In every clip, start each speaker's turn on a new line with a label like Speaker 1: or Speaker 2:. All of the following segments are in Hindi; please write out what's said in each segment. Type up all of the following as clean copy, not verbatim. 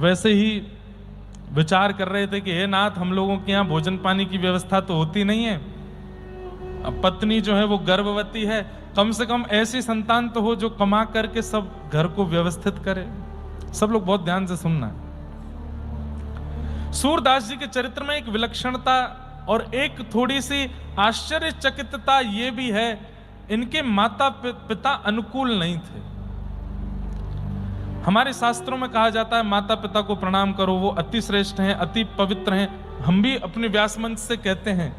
Speaker 1: वैसे ही विचार कर रहे थे कि हे नाथ, हम लोगों के यहाँ भोजन पानी की व्यवस्था तो होती नहीं है, अब पत्नी जो है वो गर्भवती है, कम से कम ऐसी संतान तो हो जो कमा करके सब घर को व्यवस्थित करे। सब लोग बहुत ध्यान से सुनना। सूरदास जी के चरित्र में एक विलक्षणता और एक थोड़ी सी आश्चर्यचकितता ये भी है, इनके माता पिता अनुकूल नहीं थे। हमारे शास्त्रों में कहा जाता है माता पिता को प्रणाम करो, वो अति श्रेष्ठ हैं, अति पवित्र हैं, हम भी अपने व्यास मंच से कहते हैं।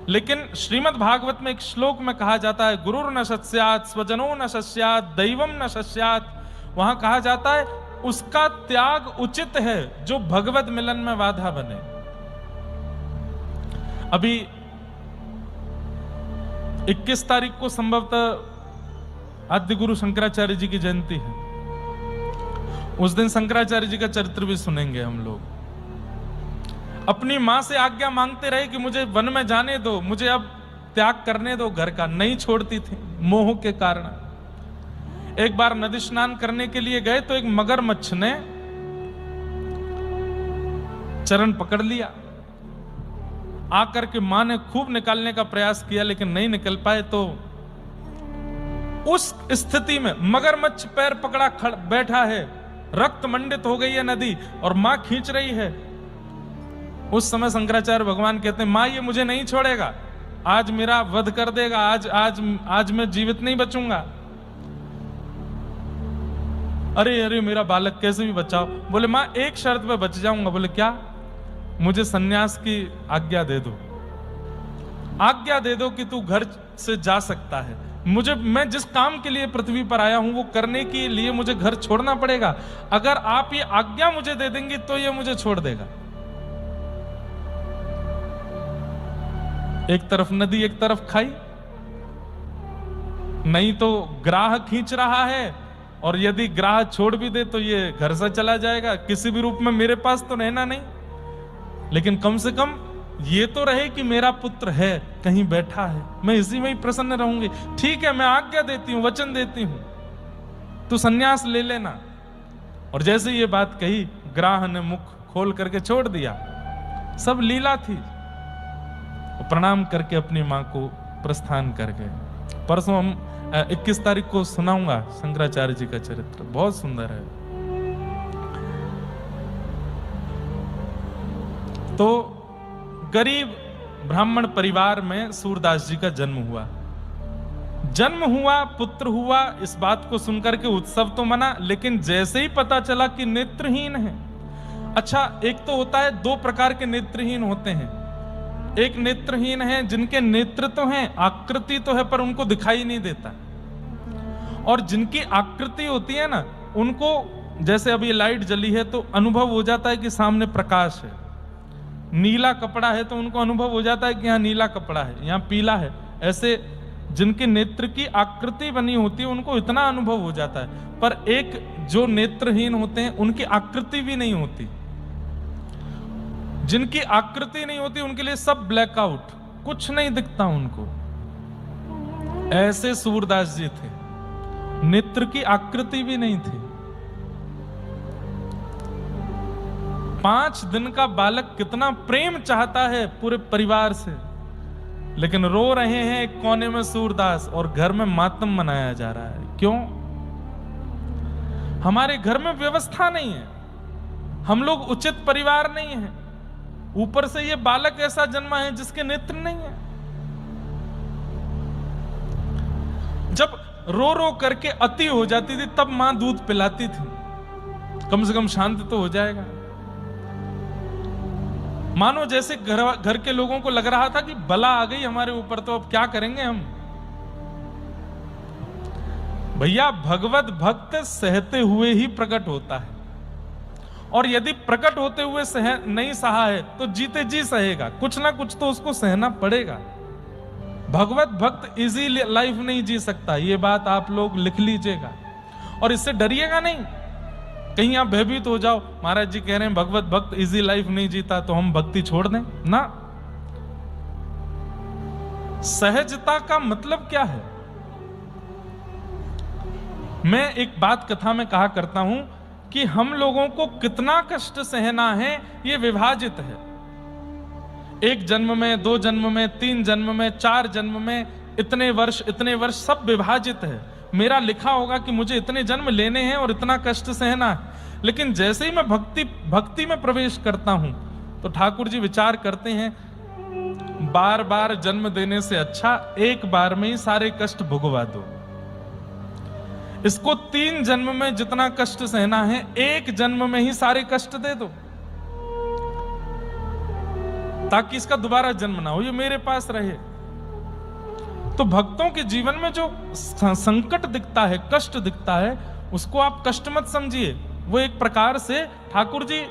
Speaker 1: लेकिन श्रीमद् भागवत में एक श्लोक में कहा जाता है गुरुर न शस्यात् स्वजनो न शस्यात् दैवम न शस्यात्। वहां कहा जाता है उसका त्याग उचित है जो भगवत मिलन में बाधा बने। अभी 21 तारीख को संभवतः आद्य गुरु शंकराचार्य जी की जयंती है। उस दिन शंकराचार्य जी का चरित्र भी सुनेंगे हम लोग। अपनी मां से आज्ञा मांगते रहे कि मुझे वन में जाने दो, मुझे अब त्याग करने दो घर का, नहीं छोड़ती थी मोह के कारण। एक बार नदी स्नान करने के लिए गए तो एक मगरमच्छ ने चरण पकड़ लिया। आकर के मां ने खूब निकालने का प्रयास किया लेकिन नहीं निकल पाए। तो उस स्थिति में मगरमच्छ पैर पकड़ा बैठा है, रक्त मंडित हो गई है नदी और मां खींच रही है। उस समय शंकराचार्य भगवान कहते हैं मां ये मुझे नहीं छोड़ेगा, आज मेरा वध कर देगा, आज मैं जीवित नहीं बचूंगा। अरे अरे मेरा बालक कैसे भी बचाओ। बोले मां एक शर्त पे बच जाऊंगा। बोले क्या? मुझे सन्यास की आज्ञा दे दो, आज्ञा दे दो कि तू घर से जा सकता है। मैं जिस काम के लिए पृथ्वी पर आया हूं वो करने के लिए मुझे घर छोड़ना पड़ेगा। अगर आप ये आज्ञा मुझे दे देंगी तो ये मुझे छोड़ देगा। एक तरफ नदी एक तरफ खाई, नहीं तो ग्राह खींच रहा है और यदि ग्राह छोड़ भी दे तो ये घर से चला जाएगा, किसी भी रूप में मेरे पास तो रहना नहीं, लेकिन कम से कम ये तो रहे कि मेरा पुत्र है, कहीं बैठा है, मैं इसी में ही प्रसन्न रहूंगी। ठीक है मैं आज्ञा देती हूं, वचन देती हूं, तू सन्यास ले लेना। और जैसे ये बात कही ग्राह ने मुख खोल करके छोड़ दिया। सब लीला थी। प्रणाम करके अपनी मां को प्रस्थान कर गए। परसों हम 21 तारीख को सुनाऊंगा शंकराचार्य जी का चरित्र, बहुत सुंदर है। तो गरीब ब्राह्मण परिवार में सूरदास जी का जन्म हुआ। पुत्र हुआ, इस बात को सुनकर के उत्सव तो मना, लेकिन जैसे ही पता चला कि नेत्रहीन है। अच्छा, एक तो होता है, दो प्रकार के नेत्रहीन होते हैं। एक नेत्रहीन है जिनके नेत्र तो हैं, आकृति तो है पर उनको दिखाई नहीं देता। और जिनकी आकृति होती है ना, उनको जैसे अभी लाइट जली है तो अनुभव हो जाता है कि सामने प्रकाश है। नीला कपड़ा है तो उनको अनुभव हो जाता है कि यहाँ नीला कपड़ा है, यहाँ पीला है। ऐसे जिनके नेत्र की आकृति बनी होती है उनको इतना अनुभव हो जाता है। पर एक जो नेत्रहीन होते हैं उनकी आकृति भी नहीं होती। जिनकी आकृति नहीं होती उनके लिए सब ब्लैकआउट, कुछ नहीं दिखता उनको। ऐसे सूरदास जी थे, नेत्र की आकृति भी नहीं थी। 5 दिन का बालक कितना प्रेम चाहता है पूरे परिवार से, लेकिन रो रहे हैं एक कोने में सूरदास और घर में मातम मनाया जा रहा है। क्यों? हमारे घर में व्यवस्था नहीं है, हम लोग उचित परिवार नहीं है, ऊपर से ये बालक ऐसा जन्मा है जिसके नेत्र नहीं है। जब रो रो करके अति हो जाती थी तब मां दूध पिलाती थी, कम से कम शांत तो हो जाएगा। मानो जैसे घर के लोगों को लग रहा था कि बला आ गई हमारे ऊपर, तो अब क्या करेंगे हम। भैया, भगवत भक्त सहते हुए ही प्रकट होता है, और यदि प्रकट होते हुए नहीं सहा है तो जीते जी सहेगा, कुछ ना कुछ तो उसको सहना पड़ेगा। भगवत भक्त इजी लाइफ नहीं जी सकता, ये बात आप लोग लिख लीजिएगा और इससे डरिएगा नहीं। कहीं आप भयभीत हो जाओ, महाराज जी कह रहे हैं भगवत भक्त इजी लाइफ नहीं जीता तो हम भक्ति छोड़ दें ना। सहजता का मतलब क्या है? मैं एक बात कथा में कहा करता हूं कि हम लोगों को कितना कष्ट सहना है ये विभाजित है। एक जन्म में, 2 जन्म में, 3 जन्म में, 4 जन्म में, इतने वर्ष सब विभाजित है। मेरा लिखा होगा कि मुझे इतने जन्म लेने हैं और इतना कष्ट सहना है। लेकिन जैसे ही मैं भक्ति में प्रवेश करता हूं तो ठाकुर जी विचार करते हैं, बार बार जन्म देने से अच्छा एक बार में ही सारे कष्ट भुगवा दो। इसको 3 जन्म में जितना कष्ट सहना है, एक जन्म में ही सारे कष्ट दे दो, ताकि इसका दोबारा जन्म ना हो, ये मेरे पास रहे। तो भक्तों के जीवन में जो संकट दिखता है, कष्ट दिखता है, उसको आप कष्ट मत समझिए। वो एक प्रकार से ठाकुर जी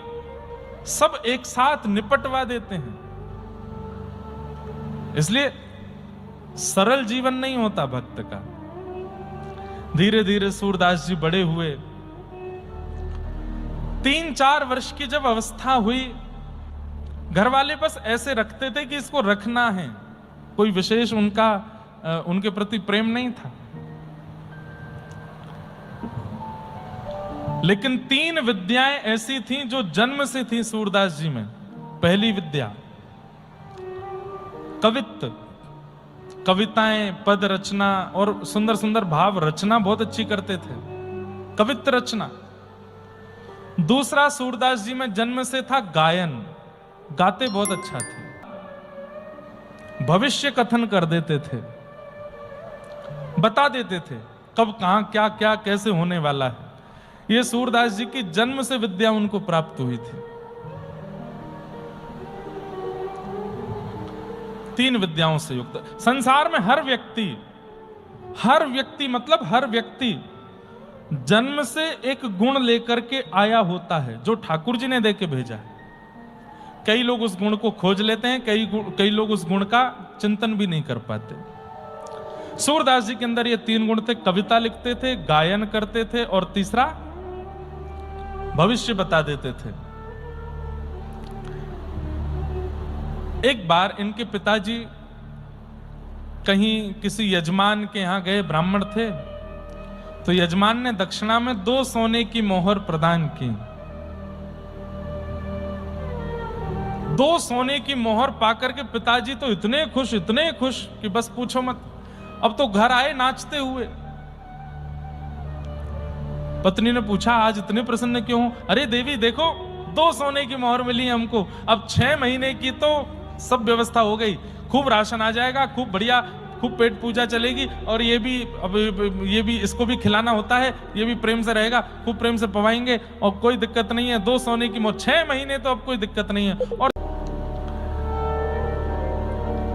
Speaker 1: सब एक साथ निपटवा देते हैं। इसलिए सरल जीवन नहीं होता भक्त का। धीरे धीरे सूरदास जी बड़े हुए। 3-4 वर्ष की जब अवस्था हुई, घर वाले बस ऐसे रखते थे कि इसको रखना है, कोई विशेष उनके प्रति प्रेम नहीं था। लेकिन 3 विद्याएं ऐसी थीं जो जन्म से थी सूरदास जी में। पहली विद्या कवित्व, कविताएं, पद रचना और सुंदर सुंदर भाव रचना बहुत अच्छी करते थे, कवित्व रचना। दूसरा सूरदास जी में जन्म से था गायन, गाते बहुत अच्छा थे। भविष्य कथन कर देते थे, बता देते थे कब कहां क्या क्या कैसे होने वाला है। ये सूरदास जी की जन्म से विद्या उनको प्राप्त हुई थी। 3 विद्याओं से युक्त। संसार में हर व्यक्ति मतलब हर व्यक्ति जन्म से एक गुण लेकर के आया होता है जो ठाकुर जी ने देके भेजा है। कई लोग उस गुण को खोज लेते हैं, कई लोग उस गुण का चिंतन भी नहीं कर पाते। सूरदास जी के अंदर ये 3 गुण थे। कविता लिखते थे, गायन करते थे और तीसरा भविष्य बता देते थे। एक बार इनके पिताजी कहीं किसी यजमान के यहां गए, ब्राह्मण थे, तो यजमान ने दक्षिणा में 2 सोने की मोहर प्रदान की। 2 सोने की मोहर पाकर के पिताजी तो इतने खुश कि बस पूछो मत। अब तो घर आए नाचते हुए। पत्नी ने पूछा, आज इतने प्रसन्न क्यों हो? अरे देवी देखो, 2 सोने की मोहर मिली है हमको। अब 6 महीने की तो सब व्यवस्था हो गई, खूब राशन आ जाएगा, खूब बढ़िया, खूब पेट पूजा चलेगी। और ये भी इसको भी खिलाना होता है, ये भी प्रेम से रहेगा, खूब प्रेम से पवाएंगे और कोई दिक्कत नहीं है। 2 सोने की मोहर, 6 महीने तो अब कोई दिक्कत नहीं है। और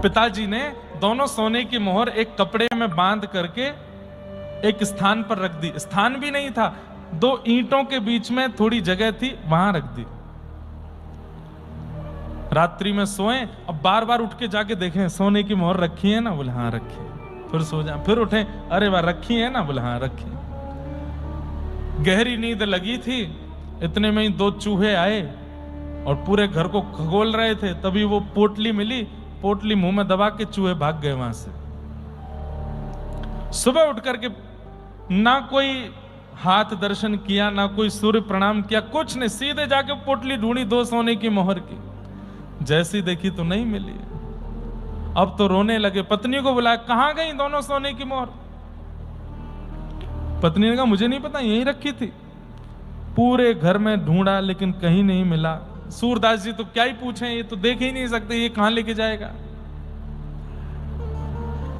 Speaker 1: पिताजी ने दोनों सोने की मोहर एक कपड़े में बांध करके एक स्थान पर रख दी। स्थान भी नहीं था, 2 ईंटों के बीच में थोड़ी जगह थी, वहां रख दी। रात्रि में सोए, अब बार बार उठ के जाके देखें सोने की मोहर रखी है ना, बोले हाँ रखी है। फिर सो जाए, फिर उठे, अरे वाह रखी है ना, बोले हाँ रखी। गहरी नींद लगी थी, इतने में ही 2 चूहे आए और पूरे घर को खगोल रहे थे। तभी वो पोटली मिली, पोटली मुंह में दबा के चूहे भाग गए वहां से। सुबह उठ करके ना कोई हाथ दर्शन किया, ना कोई सूर्य प्रणाम किया, कुछ नहीं, सीधे जाके पोटली ढूंढी 2 सोने की मोहर की। जैसी देखी तो नहीं मिली। अब तो रोने लगे, पत्नी को बुलाया, कहां गई दोनों सोने की मोहर? पत्नी ने कहा मुझे नहीं पता, यहीं रखी थी। पूरे घर में ढूंढा लेकिन कहीं नहीं मिला। सूरदास जी तो क्या ही पूछें, ये तो देख ही नहीं सकते, ये कहां लेके जाएगा।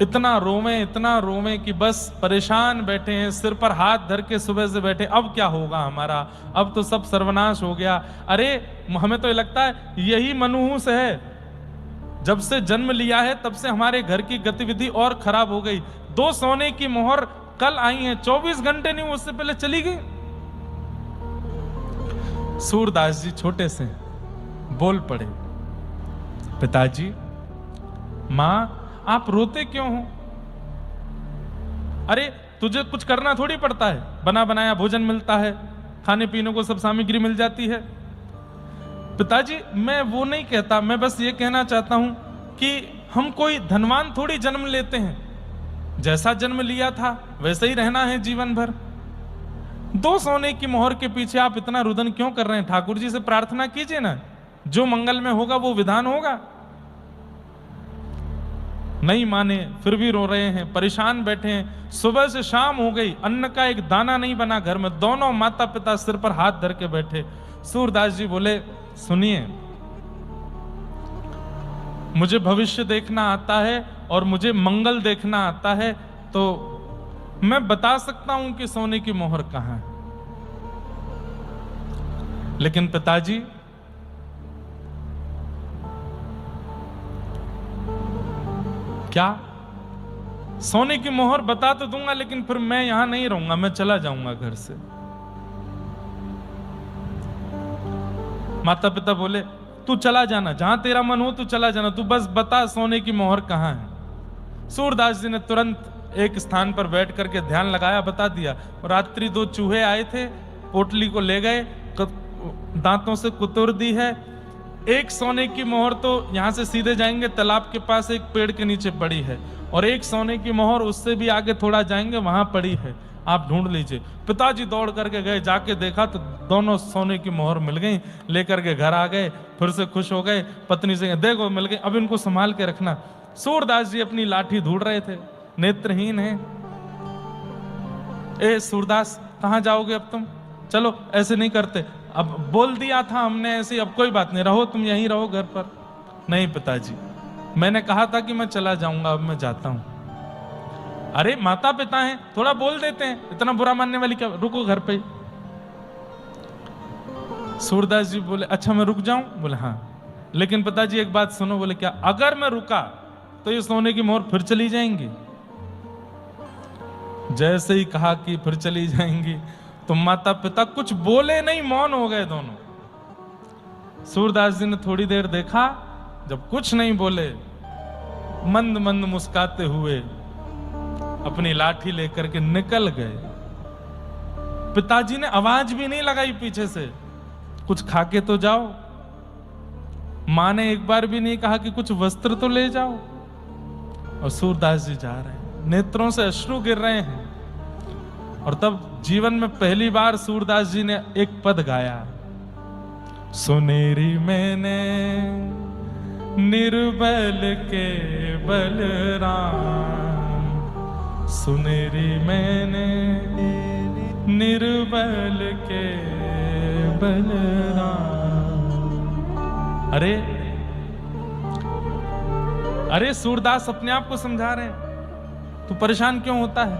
Speaker 1: इतना रोवे कि बस परेशान बैठे हैं, सिर पर हाथ धर के सुबह से बैठे, अब क्या होगा हमारा, अब तो सब सर्वनाश हो गया। अरे हमें तो ये लगता है यही मनहूस है, जब से जन्म लिया है तब से हमारे घर की गतिविधि और खराब हो गई। 2 सोने की मोहर कल आई है, 24 घंटे नहीं उससे पहले चली गई। सूरदास जी छोटे से बोल पड़े, पिताजी, मां आप रोते क्यों हो? अरे तुझे कुछ करना थोड़ी पड़ता है, बना बनाया भोजन मिलता है, खाने पीने को सब सामग्री मिल जाती है। पिताजी मैं वो नहीं कहता, मैं बस ये कहना चाहता हूं कि हम कोई धनवान थोड़ी जन्म लेते हैं, जैसा जन्म लिया था वैसे ही रहना है जीवन भर। दो सोने की मोहर के पीछे आप इतना रुदन क्यों कर रहे हैं? ठाकुर जी से प्रार्थना कीजिए ना, जो मंगल में होगा वो विधान होगा। नहीं माने, फिर भी रो रहे हैं, परेशान बैठे हैं। सुबह से शाम हो गई, अन्न का एक दाना नहीं बना घर में। दोनों माता पिता सिर पर हाथ धर के बैठे। सूरदास जी बोले, सुनिए, मुझे भविष्य देखना आता है और मुझे मंगल देखना आता है, तो मैं बता सकता हूं कि सोने की मोहर कहां है। लेकिन पिताजी, क्या? सोने की मोहर बता तो दूंगा, लेकिन फिर मैं यहां नहीं रहूंगा, मैं चला जाऊंगा घर से। माता पिता बोले, तू चला जाना, जहां तेरा मन हो तू चला जाना, तू बस बता सोने की मोहर कहां है। सूरदास जी ने तुरंत एक स्थान पर बैठ करके ध्यान लगाया, बता दिया। रात्रि 2 चूहे आए थे, पोटली को ले गए, दांतों से कुतुर दी है। एक सोने की मोहर तो यहां से सीधे जाएंगे, तालाब के पास एक पेड़ के नीचे पड़ी है, और एक सोने की मोहर उससे भी आगे थोड़ा जाएंगे, वहां पड़ी है, आप ढूंढ लीजिए। पिताजी दौड़ करके गए, जाके देखा तो दोनों सोने की मोहर मिल गई। लेकर के घर आ गए, फिर से खुश हो गए। पत्नी से देखो मिल गई, अब इनको संभाल के रखना। सूरदास जी अपनी लाठी ढूंढ रहे थे, नेत्रहीन है। ए सूरदास, कहां जाओगे अब तुम? चलो, ऐसे नहीं करते, अब बोल दिया था हमने ऐसे, अब कोई बात नहीं, रहो तुम यहीं रहो घर पर। नहीं पिताजी, मैंने कहा था कि मैं चला जाऊंगा, अब मैं जाता हूं। अरे माता पिता हैं, थोड़ा बोल देते हैं, इतना बुरा मानने वाली क्या, रुको घर पे। सूरदास जी बोले, अच्छा मैं रुक जाऊं? बोले हाँ। लेकिन पिताजी एक बात सुनो। बोले क्या? अगर मैं रुका तो ये सोने की मोहर फिर चली जाएंगी। जैसे ही कहा कि फिर चली जाएंगी, तो माता पिता कुछ बोले नहीं, मौन हो गए दोनों। सूरदास जी ने थोड़ी देर देखा, जब कुछ नहीं बोले, मंद मंद मुस्काते हुए अपनी लाठी लेकर के निकल गए। पिताजी ने आवाज भी नहीं लगाई पीछे से, कुछ खा के तो जाओ। मां ने एक बार भी नहीं कहा कि कुछ वस्त्र तो ले जाओ। और सूरदास जी जा रहे हैं, नेत्रों से अश्रु गिर रहे हैं। और तब जीवन में पहली बार सूरदास जी ने एक पद गाया, सुनेरी मैंने निर्बल के बलराम, सुनेरी मैंने निर्बल के बलराम। अरे सूरदास अपने आप को समझा रहे हैं, तू परेशान क्यों होता है?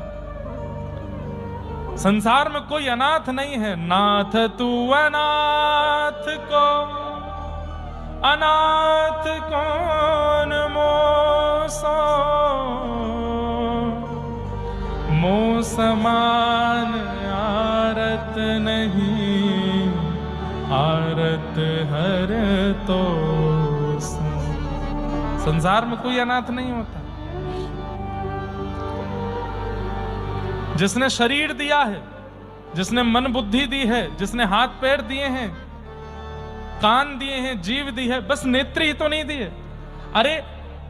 Speaker 1: संसार में कोई अनाथ नहीं है। नाथ तू अनाथ को अनाथ कौन मोसो, मोह समान आरत नहीं, आरत हर तो। संसार में कोई अनाथ नहीं होता। जिसने शरीर दिया है, जिसने मन बुद्धि दी है, जिसने हाथ पैर दिए हैं, कान दिए हैं, जीव दी है, बस नेत्र ही तो नहीं दिए। अरे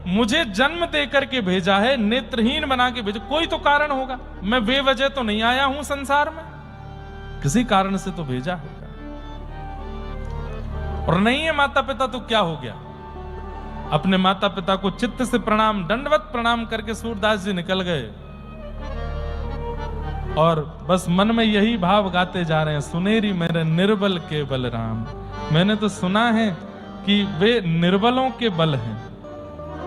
Speaker 1: मुझे जन्म दे करके भेजा है, नेत्रहीन बना के भेजा, कोई तो कारण होगा। मैं बेवजह तो नहीं आया हूं संसार में, किसी कारण से तो भेजा होगा। और नहीं है माता पिता तो क्या हो गया? अपने माता पिता को चित्त से प्रणाम, दंडवत प्रणाम करके सूरदास जी निकल गए। और बस मन में यही भाव गाते जा रहे हैं, सुनेरी मेरे निर्बल के बलराम। मैंने तो सुना है कि वे निर्बलों के बल हैं,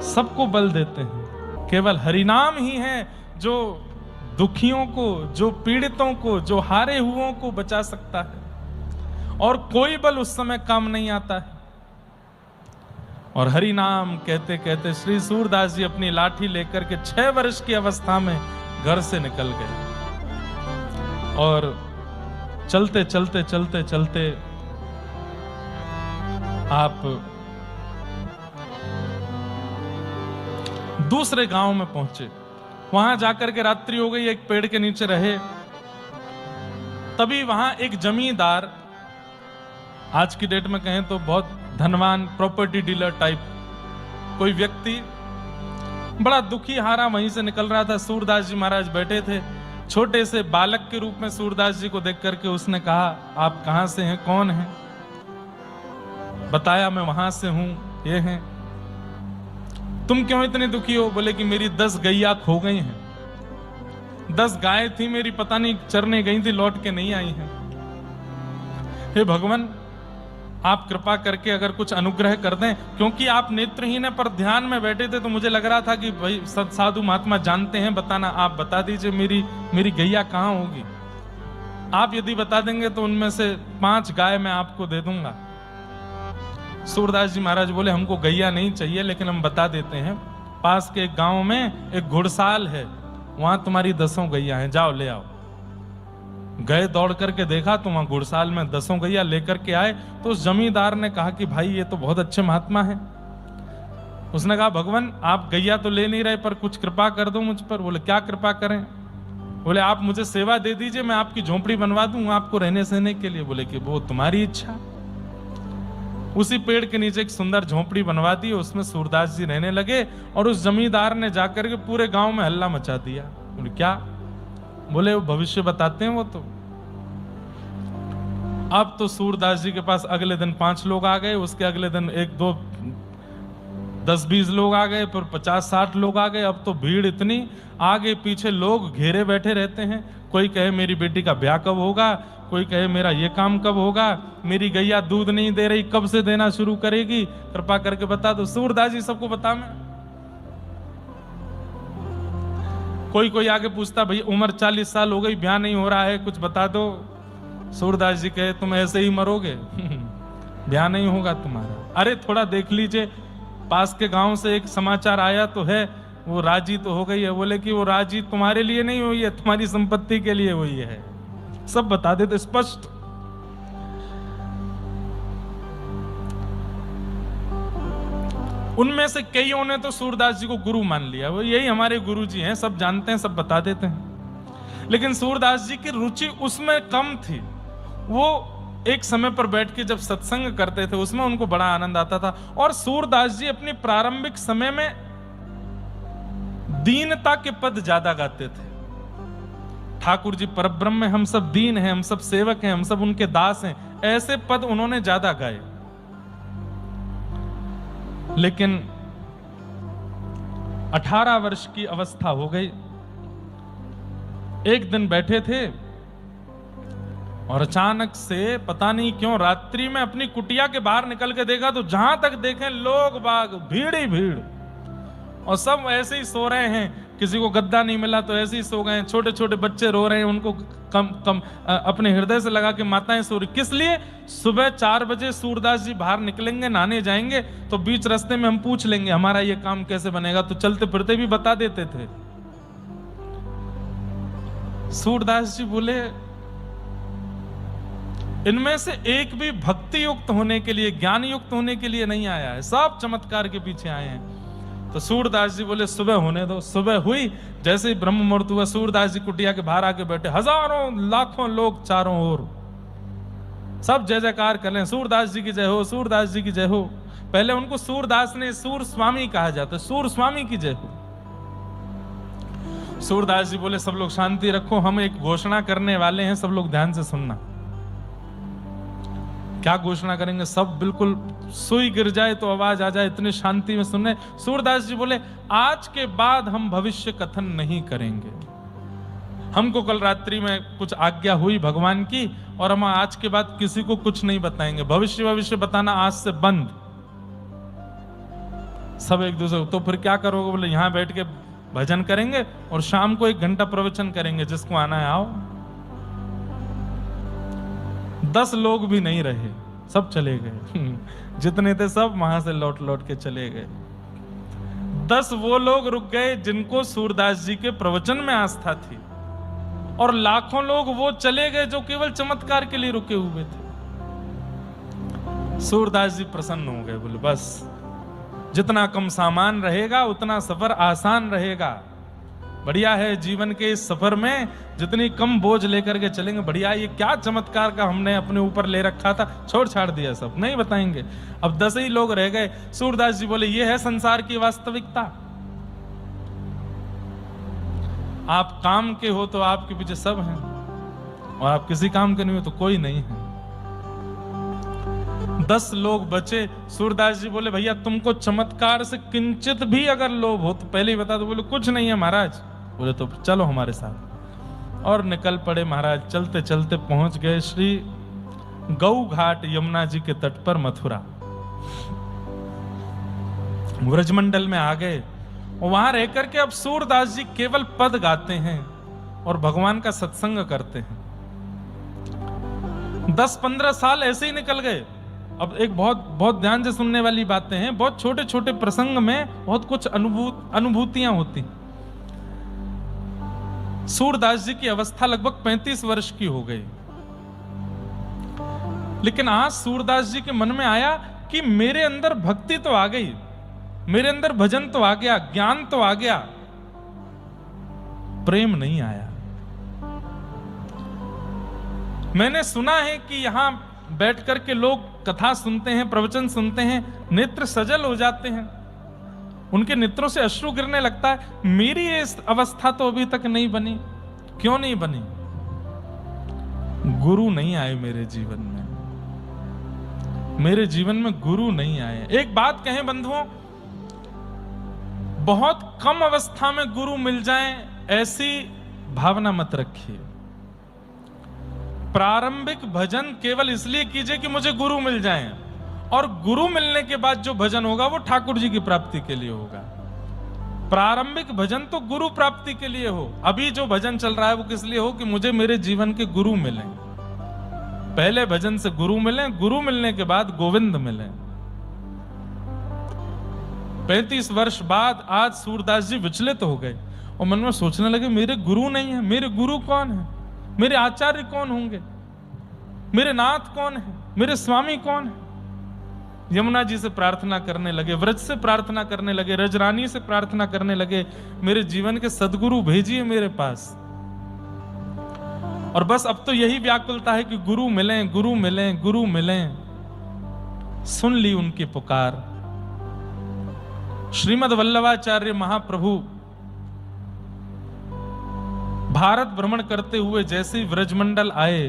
Speaker 1: सबको बल देते हैं। केवल हरिनाम ही है जो दुखियों को, जो पीड़ितों को, जो हारे हुओं को बचा सकता है, और कोई बल उस समय काम नहीं आता है। और हरिनाम कहते कहते श्री सूरदास जी अपनी लाठी लेकर के 6 वर्ष की अवस्था में घर से निकल गए। और चलते चलते चलते चलते आप दूसरे गांव में पहुंचे। वहां जाकर के रात्रि हो गई, एक पेड़ के नीचे रहे। तभी वहां एक जमींदार, आज की डेट में कहें तो बहुत धनवान, प्रॉपर्टी डीलर टाइप कोई व्यक्ति, बड़ा दुखी हारा वहीं से निकल रहा था। सूरदास जी महाराज बैठे थे, छोटे से बालक के रूप में सूरदास जी को देख करके उसने कहा, आप कहां से हैं, कौन हैं? बताया, मैं वहां से हूं, ये हैं। तुम क्यों इतने दुखी हो? बोले कि मेरी 10 गैया खो गई हैं। 10 गाय थी मेरी, पता नहीं चरने गई थी, लौट के नहीं आई हैं। हे भगवान, आप कृपा करके अगर कुछ अनुग्रह कर दें, क्योंकि आप नेत्रहीन है पर ध्यान में बैठे थे तो मुझे लग रहा था कि भाई साधु महात्मा जानते हैं, बताना, आप बता दीजिए मेरी गैया कहां होगी। आप यदि बता देंगे तो उनमें से 5 गाय मैं आपको दे दूंगा। सूरदास जी महाराज बोले, हमको गैया नहीं चाहिए, लेकिन हम बता देते हैं, पास के एक गांव में एक घुड़साल है, वहां तुम्हारी 10 गैया हैं, जाओ ले आओ। गए, दौड़ करके देखा तो वहां घुड़साल में 10 गैया लेकर के आए। तो उस जमींदार ने कहा कि भाई ये तो बहुत अच्छे महात्मा हैं। उसने कहा, भगवान आप गैया तो ले नहीं रहे, पर कुछ कृपा कर दो मुझ पर। बोले, क्या कृपा करें? बोले, आप मुझे सेवा दे दीजिए, मैं आपकी झोंपड़ी बनवा दूं आपको रहने सहने के लिए। बोले कि वो तुम्हारी इच्छा। उसी पेड़ के नीचे एक सुंदर झोंपड़ी बनवा दी, उसमें सूरदास जी रहने लगे। और उस जमींदार ने जाकर के पूरे गांव में हल्ला मचा दिया। बोले, क्या? बोले, वो भविष्य बताते हैं वो तो। अब तो सूरदास जी के पास अगले दिन 5 लोग आ गए, उसके अगले दिन 1, 2, 10-20 लोग आ गए, फिर 50-60 लोग आ गए। अब तो भीड़ इतनी, आगे पीछे लोग घेरे बैठे रहते हैं। कोई कहे मेरी बेटी का ब्याह कब होगा, कोई कहे मेरा ये काम कब होगा, मेरी गैया दूध नहीं दे रही, कब से देना शुरू करेगी, कृपा करके बता दो। सूरदास जी सबको बता मैं। कोई आगे पूछता, भाई उम्र 40 साल हो गई, ब्याह नहीं हो रहा है, कुछ बता दो। सूरदास जी कहे, तुम ऐसे ही मरोगे, ब्याह नहीं होगा तुम्हारा। अरे थोड़ा देख लीजिए, पास के गांव से एक समाचार आया तो है, वो राजी तो हो गई है। बोले कि वो राजी तुम्हारे लिए नहीं हुई है, तुम्हारी संपत्ति के लिए हुई है। सब बता देते स्पष्ट। उनमें से कईयों ने तो सूरदास जी को गुरु मान लिया, वो यही हमारे गुरु जी हैं, सब जानते हैं, सब बता देते हैं। लेकिन सूरदास जी की रुचि उसमें कम थी। वो एक समय पर बैठ के जब सत्संग करते थे, उसमें उनको बड़ा आनंद आता था। और सूरदास जी अपनी प्रारंभिक समय में दीनता के पद ज्यादा गाते थे। ठाकुर जी परब्रह्म, हम सब दीन हैं, हम सब सेवक हैं, हम सब उनके दास हैं, ऐसे पद उन्होंने ज्यादा गाए। लेकिन 18 वर्ष की अवस्था हो गई। एक दिन बैठे थे और अचानक से पता नहीं क्यों रात्रि में अपनी कुटिया के बाहर निकल के देखा तो जहां तक देखें लोग बाग, भीड़ ही भीड़, और सब ऐसे ही सो रहे हैं। किसी को गद्दा नहीं मिला तो ऐसे ही सो गए। छोटे छोटे बच्चे रो रहे हैं, उनको कम अपने हृदय से लगा के माताएं सो रही। किस लिए? सुबह 4 बजे सूरदास जी बाहर निकलेंगे, नहाने जाएंगे, तो बीच रास्ते में हम पूछ लेंगे हमारा ये काम कैसे बनेगा, तो चलते फिरते भी बता देते थे। सूरदास जी बोले, इनमें से एक भी भक्ति युक्त होने के लिए, ज्ञान युक्त होने के लिए नहीं आया है, सब चमत्कार के पीछे आए हैं। तो सूरदास जी बोले, सुबह होने दो। सुबह हुई, जैसे ही ब्रह्म मुहूर्त हुआ, सूरदास जी कुटिया के बाहर आके बैठे। हजारों लाखों लोग चारों ओर, सब जय जयकार कर रहे हैं, सूरदास जी की जय हो, सूरदास जी की जय हो। पहले उनको सूरदास ने सूर स्वामी कहा जाता, सूर स्वामी की जय हो। सूरदास जी बोले, सब लोग शांति रखो, हम एक घोषणा करने वाले हैं, सब लोग ध्यान से सुनना। क्या घोषणा करेंगे? सब बिल्कुल सुई गिर जाए तो आवाज आ जाए, इतनी शांति में सुनने। सूरदास जी बोले, आज के बाद हम भविष्य कथन नहीं करेंगे। हमको कल रात्रि में कुछ आज्ञा हुई भगवान की, और हम आज के बाद किसी को कुछ नहीं बताएंगे। भविष्य बताना आज से बंद। सब एक दूसरे, तो फिर क्या करोगे? बोले, यहां बैठ के भजन करेंगे और शाम को 1 घंटा प्रवचन करेंगे, जिसको आना है आओ। 10 लोग भी नहीं रहे, सब चले गए। जितने थे सब वहां से लौट के चले गए। 10 वो लोग रुक गए जिनको सूरदास जी के प्रवचन में आस्था थी, और लाखों लोग वो चले गए जो केवल चमत्कार के लिए रुके हुए थे। सूरदास जी प्रसन्न हो गए, बोले बस जितना कम सामान रहेगा उतना सफर आसान रहेगा। बढ़िया है, जीवन के इस सफर में जितनी कम बोझ लेकर के चलेंगे बढ़िया। ये क्या चमत्कार का हमने अपने ऊपर ले रखा था, छोड़ छाड़ दिया, सब नहीं बताएंगे। अब 10 ही लोग रह गए। सूरदास जी बोले, ये है संसार की वास्तविकता। आप काम के हो तो आपके पीछे सब हैं, और आप किसी काम के नहीं हो तो कोई नहीं है। 10 लोग बचे। सूरदास जी बोले भैया तुमको चमत्कार से किंचित भी अगर लोभ हो तो पहले ही बता दो। बोले कुछ नहीं है महाराज। बोले तो चलो हमारे साथ, और निकल पड़े महाराज। चलते चलते पहुंच गए श्री गौ घाट यमुना जी के तट पर मथुरा। व्रजमंडल में आ गए, वहां रह करके अब सूरदास जी केवल पद गाते हैं और भगवान का सत्संग करते हैं। 10-15 साल ऐसे ही निकल गए। अब एक बहुत ध्यान से सुनने वाली बातें हैं, बहुत छोटे छोटे प्रसंग में बहुत कुछ अनुभूतियां होती। सूरदास जी की अवस्था लगभग 35 वर्ष की हो गई, लेकिन आज सूरदास जी के मन में आया कि मेरे अंदर भक्ति तो आ गई, मेरे अंदर भजन तो आ गया, ज्ञान तो आ गया, प्रेम नहीं आया। मैंने सुना है कि यहां बैठ करके लोग कथा सुनते हैं, प्रवचन सुनते हैं, नेत्र सजल हो जाते हैं, उनके नेत्रों से अश्रु गिरने लगता है। मेरी ये अवस्था तो अभी तक नहीं बनी। क्यों नहीं बनी? गुरु नहीं आए मेरे जीवन में, मेरे जीवन में गुरु नहीं आए। एक बात कहें बंधुओं, बहुत कम अवस्था में गुरु मिल जाएं ऐसी भावना मत रखिए। प्रारंभिक भजन केवल इसलिए कीजिए कि मुझे गुरु मिल जाएं, और गुरु मिलने के बाद जो भजन होगा वो ठाकुर जी की प्राप्ति के लिए होगा। प्रारंभिक भजन तो गुरु प्राप्ति के लिए हो। अभी जो भजन चल रहा है वो किस लिए हो कि मुझे मेरे जीवन के गुरु मिलें। पहले भजन से गुरु मिलें, गुरु मिलने के बाद गोविंद मिलें। 35 वर्ष बाद आज सूरदास जी विचलित हो गए और मन में सोचने लगे मेरे गुरु नहीं है। मेरे गुरु कौन है? मेरे आचार्य कौन होंगे? मेरे नाथ कौन है? मेरे स्वामी कौन है? यमुना जी से प्रार्थना करने लगे, व्रज से प्रार्थना करने लगे, रजरानी से प्रार्थना करने लगे, मेरे जीवन के सदगुरु भेजिए मेरे पास। और बस अब तो यही व्याकुलता है कि गुरु मिलें, गुरु मिलें, गुरु मिलें। सुन ली उनकी पुकार। श्रीमद् वल्लभाचार्य महाप्रभु भारत भ्रमण करते हुए जैसे ही व्रजमंडल आए,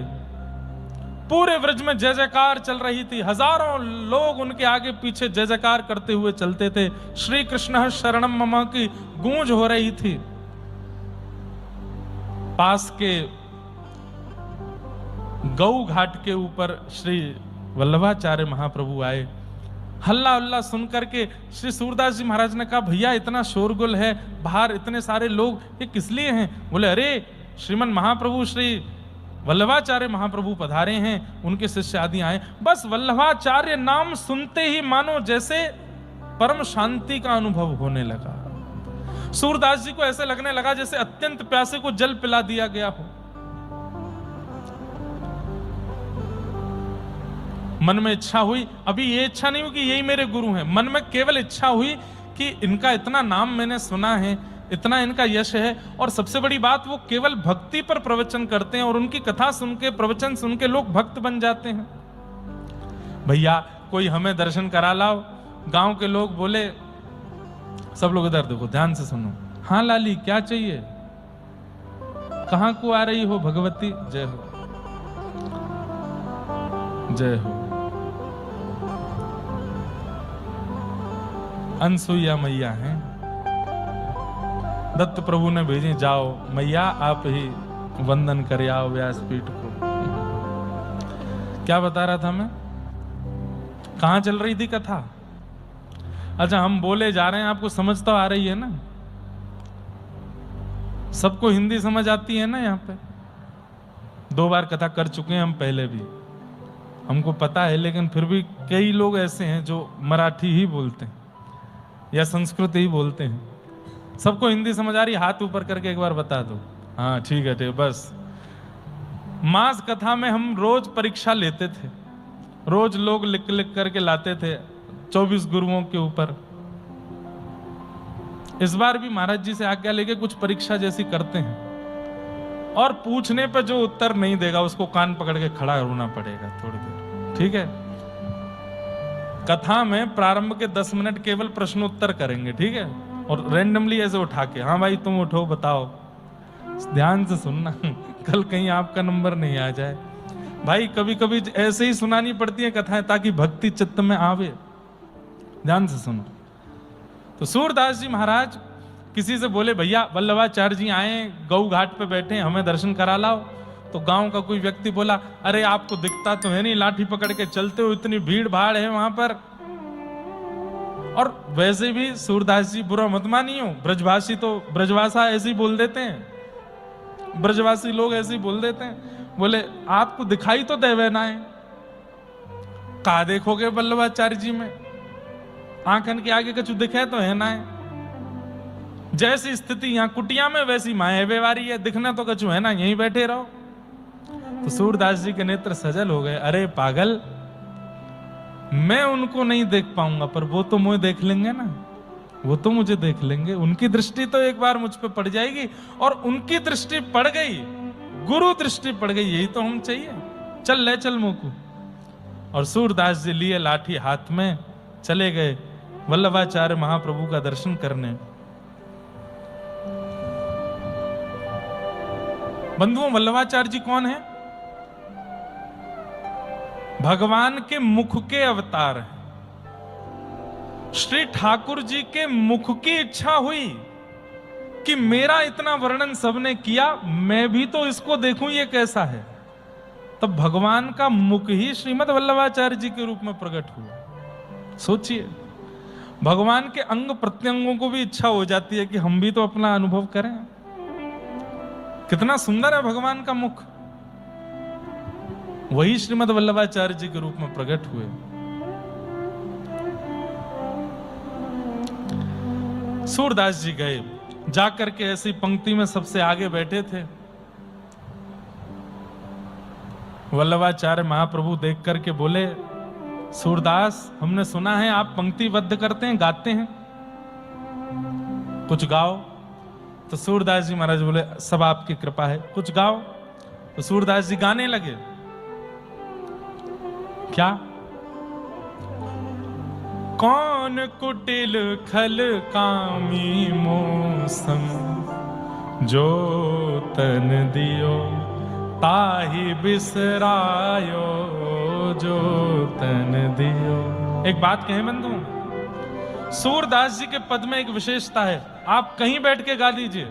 Speaker 1: पूरे व्रज में जय जयकार चल रही थी। हजारों लोग उनके आगे पीछे जय जयकार करते हुए चलते थे। श्री कृष्ण शरणम मम की गूंज हो रही थी। पास के गौ घाट के ऊपर श्री वल्लभाचार्य महाप्रभु आए। हल्ला हल्ला सुन करके श्री सूरदास जी महाराज ने कहा भैया इतना शोरगुल है, बाहर इतने सारे लोग, ये किस लिए हैं? बोले अरे श्रीमन महाप्रभु श्री वल्लभाचार्य महाप्रभु पधारे हैं, उनके शिष्य आदि आए। बस वल्लभाचार्य नाम सुनते ही मानो जैसे परम शांति का अनुभव होने लगा। सूरदास जी को ऐसे लगने लगा जैसे अत्यंत प्यासे को जल पिला दिया गया हो। मन में इच्छा हुई, अभी ये इच्छा नहीं हुई कि यही मेरे गुरु हैं, मन में केवल इच्छा हुई कि इनका इतना नाम मैंने सुना है, इतना इनका यश है, और सबसे बड़ी बात वो केवल भक्ति पर प्रवचन करते हैं और उनकी कथा सुन के, प्रवचन सुन के लोग भक्त बन जाते हैं। भैया कोई हमें दर्शन करा लाओ। गांव के लोग बोले, सब लोग इधर देखो, ध्यान से सुनो। हाँ लाली क्या चाहिए? कहां को आ रही हो भगवती? जय हो जय हो। अनसुईया मैया हैं, दत्त प्रभु ने भेजे, जाओ मैया आप ही वंदन कर आओ व्यासपीठ को। क्या बता रहा था मैं? कहां चल रही थी कथा? अच्छा हम बोले जा रहे हैं, आपको समझ तो आ रही है ना? सबको हिंदी समझ आती है ना? यहाँ पे 2 बार कथा कर चुके हैं हम पहले भी, हमको पता है, लेकिन फिर भी कई लोग ऐसे हैं जो मराठी ही बोलते हैं या संस्कृत ही बोलते हैं। सबको हिंदी समझ आ रही? हाथ ऊपर करके एक बार बता दो। हाँ ठीक है, ठीक। बस मास कथा में हम रोज परीक्षा लेते थे, रोज लोग लिख लिख करके लाते थे 24 गुरुओं के ऊपर। इस बार भी महाराज जी से आज्ञा लेके कुछ परीक्षा जैसी करते हैं, और पूछने पे जो उत्तर नहीं देगा उसको कान पकड़ के खड़ा होना पड़ेगा थोड़ी देर, ठीक है? कथा में प्रारंभ के 10 मिनट केवल प्रश्नोत्तर करेंगे, ठीक है? और रैंडमली ऐसे उठा के, हाँ भाई तुम उठो बताओ, ध्यान से सुनना, कल कहीं आपका नंबर नहीं आ जाए। भाई कभी कभी ऐसे ही सुनानी पड़ती है कथाएं ताकि भक्ति चित्त में आवे। ध्यान से सुनो। तो सूरदास जी महाराज किसी से बोले, भैया वल्लभाचार्य जी आए, गऊ घाट पे बैठे, हमें दर्शन करा लाओ। तो गांव का कोई व्यक्ति बोला, अरे आपको दिखता तो है नहीं, लाठी पकड़ के चलते हो, इतनी भीड़ भाड़ है वहां पर। और वैसे भी सूरदास जी बुरा मत मानियो, ब्रजभाषी तो ब्रजभाषा ऐसे ही बोल देते हैं, ब्रजवासी लोग ऐसे ही बोल देते हैं। बोले आपको दिखाई तो देवे ना है, कहा देखोगे वल्लभाचार्य जी में, आंखन के आगे कछु दिखे तो है ना है। जैसी स्थिति यहाँ कुटिया में वैसी माया व्यवहारी है, दिखना तो कछु है ना, यहीं बैठे रहो। तो सूरदास जी के नेत्र सजल हो गए, अरे पागल, मैं उनको नहीं देख पाऊंगा पर वो तो मुझे देख लेंगे ना, वो तो मुझे देख लेंगे, उनकी दृष्टि तो एक बार मुझ पे पड़ जाएगी। और उनकी दृष्टि पड़ गई, गुरु दृष्टि पड़ गई, यही तो हम चाहिए। चल ले चल मोकू। और सूरदास जी लिए लाठी हाथ में चले गए वल्लभाचार्य महाप्रभु का दर्शन करने। बंधुओं, वल्लभाचार्य जी कौन है? भगवान के मुख के अवतार हैं। श्री ठाकुर जी के मुख की इच्छा हुई कि मेरा इतना वर्णन सबने किया, मैं भी तो इसको देखूं ये कैसा है। तब भगवान का मुख ही श्रीमद् वल्लभाचार्य जी के रूप में प्रकट हुआ। सोचिए, भगवान के अंग प्रत्यंगों को भी इच्छा हो जाती है कि हम भी तो अपना अनुभव करें। कितना सुंदर है भगवान का मुख। वही श्रीमद् वल्लभाचार्य जी के रूप में प्रकट हुए। सूरदास जी गए, जाकर के ऐसी पंक्ति में सबसे आगे बैठे थे। वल्लभाचार्य महाप्रभु देख करके बोले, सूरदास, हमने सुना है आप पंक्तिबद्ध करते हैं, गाते हैं, कुछ गाओ। तो सूरदास जी महाराज बोले, सब आपकी कृपा है, कुछ गाओ। तो सूरदास जी गाने लगे। क्या? कौन कुटिल खल कामी मौसम, जो तन दियो ताहि बिसरायो, जो तन दियो। एक बात कहें बंधु, सूरदास जी के पद में एक विशेषता है, आप कहीं बैठ के गा लीजिए,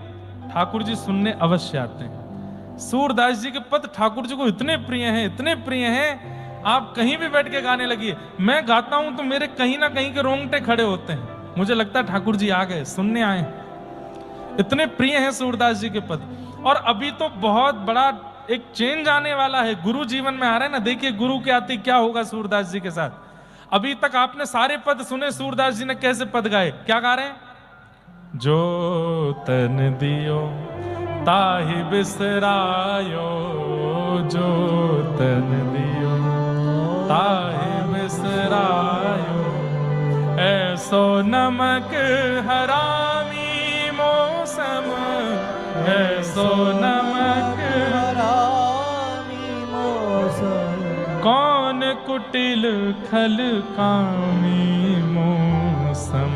Speaker 1: ठाकुर जी सुनने अवश्य आते हैं। सूरदास जी के पद ठाकुर जी को इतने प्रिय हैं, इतने प्रिय हैं, आप कहीं भी बैठ के गाने लगिए। मैं गाता हूं तो मेरे कहीं ना कहीं के रोंगटे खड़े होते हैं, मुझे लगता है ठाकुर जी आ गए, सुनने आए। इतने प्रिय हैं सूरदास जी के पद। और अभी तो बहुत बड़ा एक चेंज आने वाला है, गुरु जीवन में आ रहा है ना। देखिए गुरु के आते क्या होगा सूरदास जी के साथ। अभी तक आपने सारे पद सुने, सूरदास जी ने कैसे पद गाए, क्या गा रहे हैं? जो तन दियो ताहि बिसरायो, जो तन दियो ताहि बिसरायो, ऐसो नमक हरामी मौसम, ऐसो नमक हरामी मौसम, कौन कुटिल खल कामी मौसम,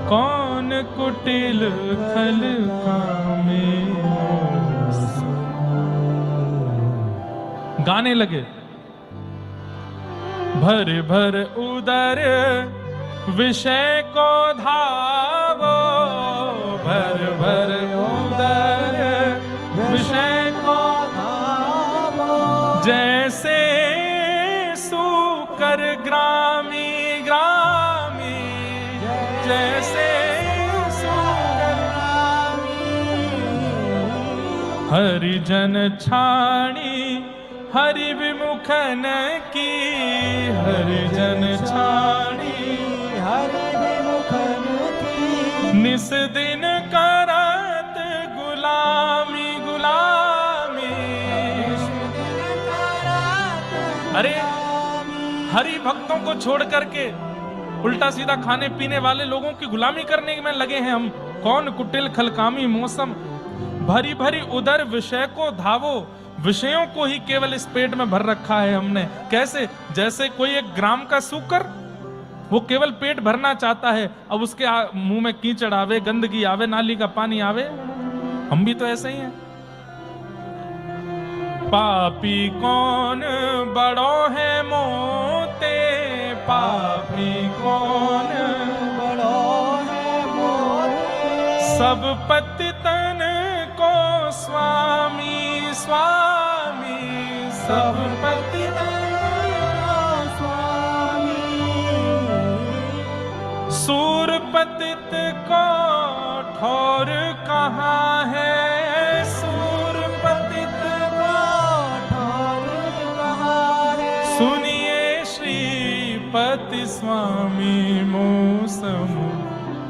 Speaker 1: कौन कुटिल खल कामी मौसम। गाने लगे। भर भर उदर विषय को धावो, भर भर उदर विषय को धावो, जैसे सूकर ग्रामी ग्रामी, जैसे सूकर ग्रामी, हरिजन छाणी हरि विमुखन की, हरिजन छाणी हरि विमुखन की, निस दिन करत गुलामी गुलामी। अरे हरि भक्तों को छोड़ करके उल्टा सीधा खाने पीने वाले लोगों की गुलामी करने में लगे हैं हम। कौन कुटिल खलकामी मौसम, भरी भरी उदर विषय को धावो, विषयों को ही केवल इस पेट में भर रखा है हमने। कैसे? जैसे कोई एक ग्राम का सूकर, वो केवल पेट भरना चाहता है, अब उसके मुंह में कीचड़ आवे, गंदगी आवे, नाली का पानी आवे, हम भी तो ऐसे ही हैं। पापी कौन बड़ो है मोते, पापी कौन
Speaker 2: बड़ो है मोते,
Speaker 1: सब पतितन को स्वामी स्वामी, सब पतितन
Speaker 2: को स्वामी।
Speaker 1: सूर पतित को ठौर कहाँ है, सूर पतित को
Speaker 2: ठौर कहाँ है।
Speaker 1: सुनिए श्रीपति स्वामी मौसम,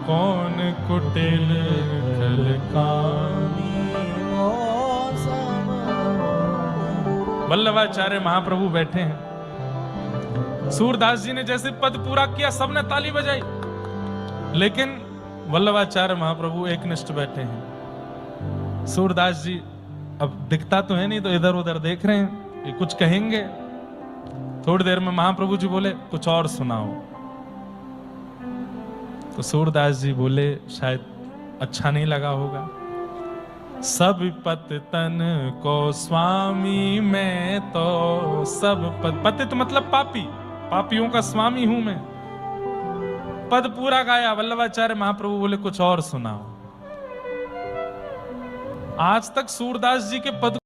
Speaker 1: कौन कुटिल खल कामी। वल्लभाचार्य महाप्रभु बैठे हैं। सूरदास जी ने जैसे पद पूरा किया, सबने ताली बजाई, लेकिन वल्लभाचार्य महाप्रभु एकनिष्ठ बैठे हैं। सूरदास जी अब दिखता तो है नहीं, तो इधर उधर देख रहे हैं, ये कुछ कहेंगे। थोड़ी देर में महाप्रभु जी बोले कुछ और सुनाओ। तो सूरदास जी बोले शायद अच्छा नहीं लगा होगा। सब पतितन को स्वामी मैं तो, सब पतित मतलब पापी, पापियों का स्वामी हूं मैं। पद पूरा गाया। वल्लभाचार्य महाप्रभु बोले कुछ और सुनाओ। आज तक सूरदास जी के पद